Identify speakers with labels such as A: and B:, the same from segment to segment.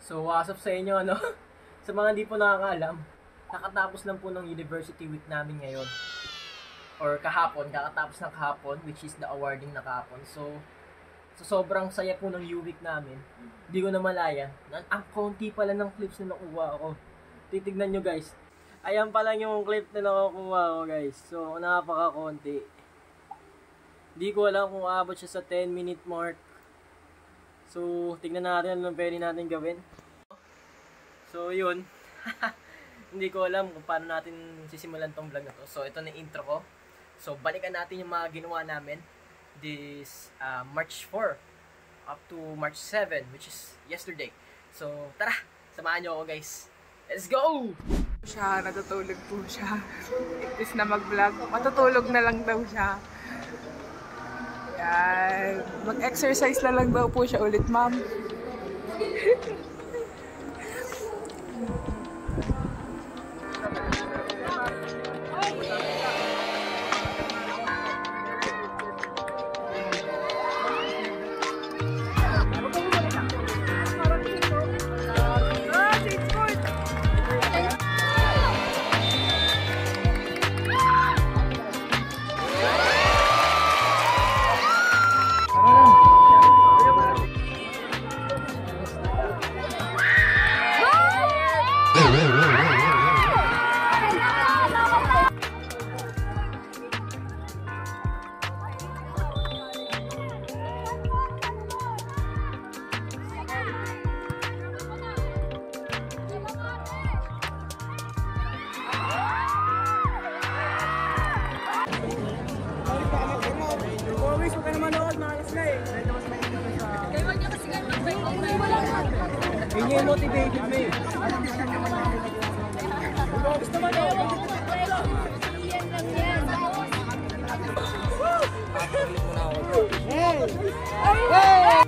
A: So, what's up sa inyo, ano? Sa mga hindi po nakakaalam, nakatapos lang po ng University Week namin ngayon. Or kahapon, kakatapos ng kahapon, which is the awarding na kahapon. So sobrang saya po ng U-Week namin. Hindi ko na malaya. Ang konti pala ng clips na nakuha ako. Titignan nyo guys. Ayan pa lang yung clip na nakukuha ko guys. So, napaka-konti. Hindi ko alam kung aabot siya sa 10-minute mark. So, tignan natin anong pwede natin gawin. So, yun. Hindi ko alam kung paano natin sisimulan tong vlog na to. So, ito na yung intro ko. So, balikan natin yung mga ginawa namin this March 4 up to March 7, which is yesterday. So, tara! Samahan nyo ako guys. Let's go!
B: Siya, natutulog po siya. Itis na mag-vlog. Matutulog na lang daw siya. Yan. Mag-exercise na lang daw po siya ulit, ma'am.
A: Yun yung motivated mo eh. Gusto mo na Hey! Hey!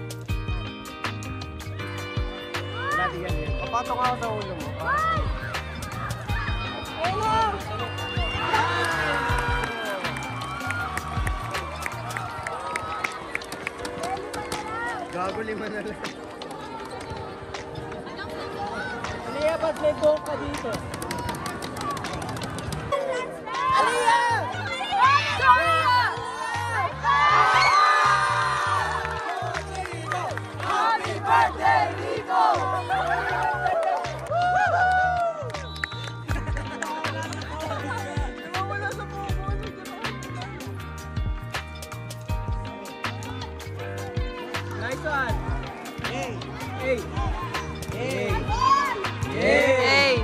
A: Papatok ako sa ulo mo. Gago 5 na lang. Aliyah, ba't may bong ka dito? Aliyah! Happy birthday, Rico! Nice one! Hey! Hey! Hey! Hey! Hey!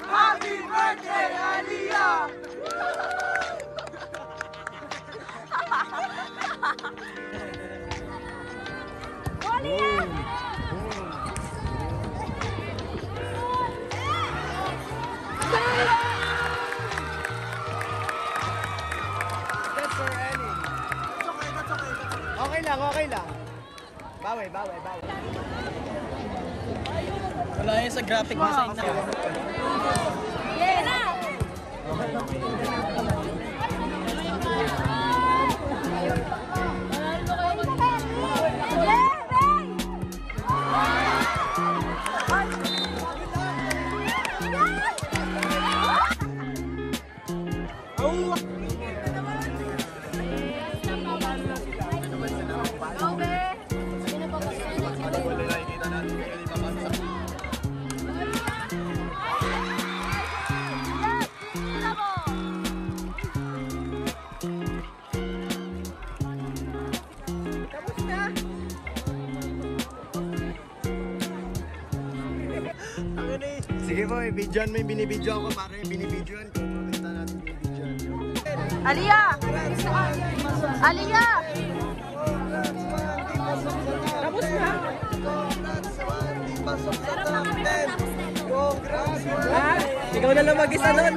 A: Happy birthday, Aliyah! Okay lang. Bawi. Wala yun sa graphic design na.
C: Yeah na!
D: Sige po, i-videoan mo yung binibidyoan ko para yung binibidyoan ko. Makita natin binibidyoan ko.
C: Aliyah! Aliyah!
B: Tapos na.
A: Ikaw na lang mag-isa nun.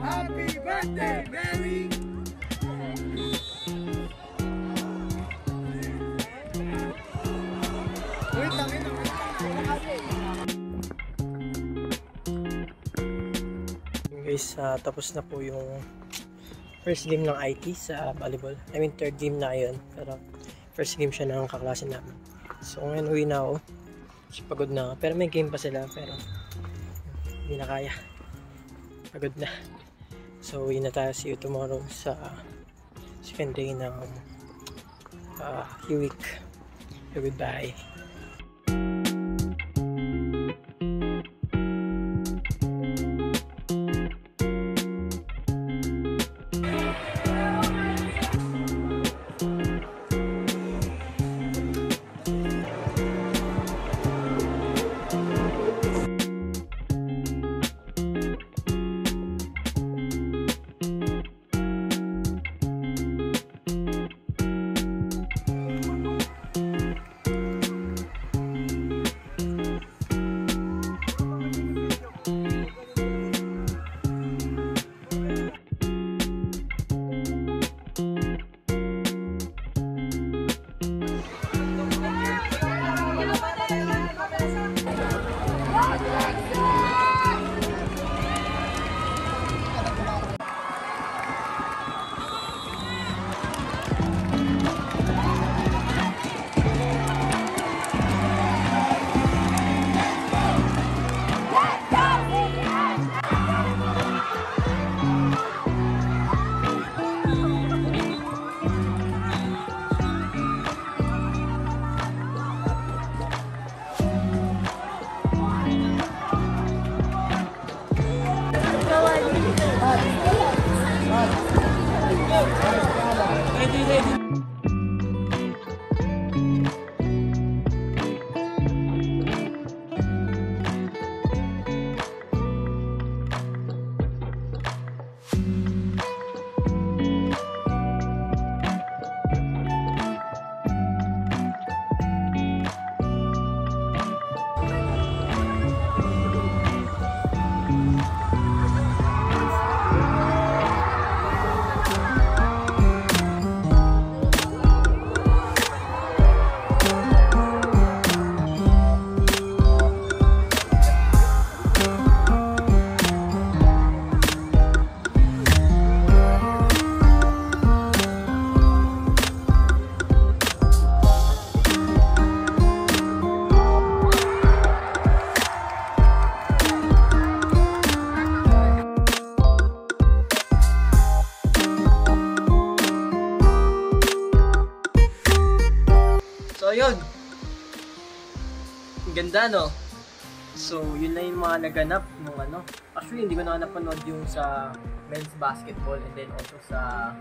D: Happy birthday, Mary! Wait, tangin na.
A: Guys, tapos na po yung first game ng IT sa volleyball. I mean, third game na yun. Pero first game siya ng kaklase namin. So ngayon uwi na ako. So, pagod na ako. Pero may game pa sila. Pero hindi na kaya. Pagod na. So uwi na tayo. See you tomorrow sa second day ng week. Goodbye. So, yun. Ang ganda, no? So, yun na yung mga naganap nung ano. Actually, hindi ko na napanood yung sa men's basketball and then also sa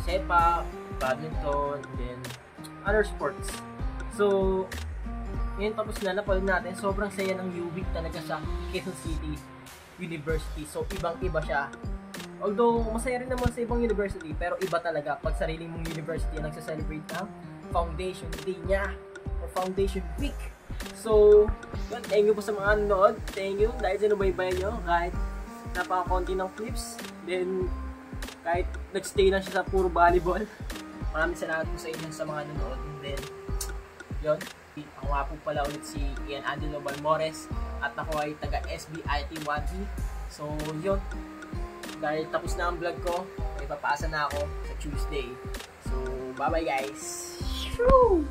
A: sepa, badminton, and then other sports. So, ngayon tapos na napanood natin. Sobrang saya ng UWIC talaga sa Quezon City University. So, ibang-iba siya. Although, masaya rin naman sa ibang university, pero iba talaga pag sariling mong university ang nagsa-celebrate ng Foundation Day niya or Foundation Week. So, yun, thank you po sa mga nanonood. Thank you dahil sinubaybayan nyo kahit napaka-konti ng clips. Then, kahit nagstay na siya sa puro volleyball. Maraming salamat po sa inyo sa mga nanonood. And then, yun, ako nga po pala ulit si Ian Angelo Balmores at ako ay taga SBIT 1B. So, yun. Dahil tapos na ang vlog ko, may papasa na ako sa Tuesday. So, bye-bye guys! Shoo!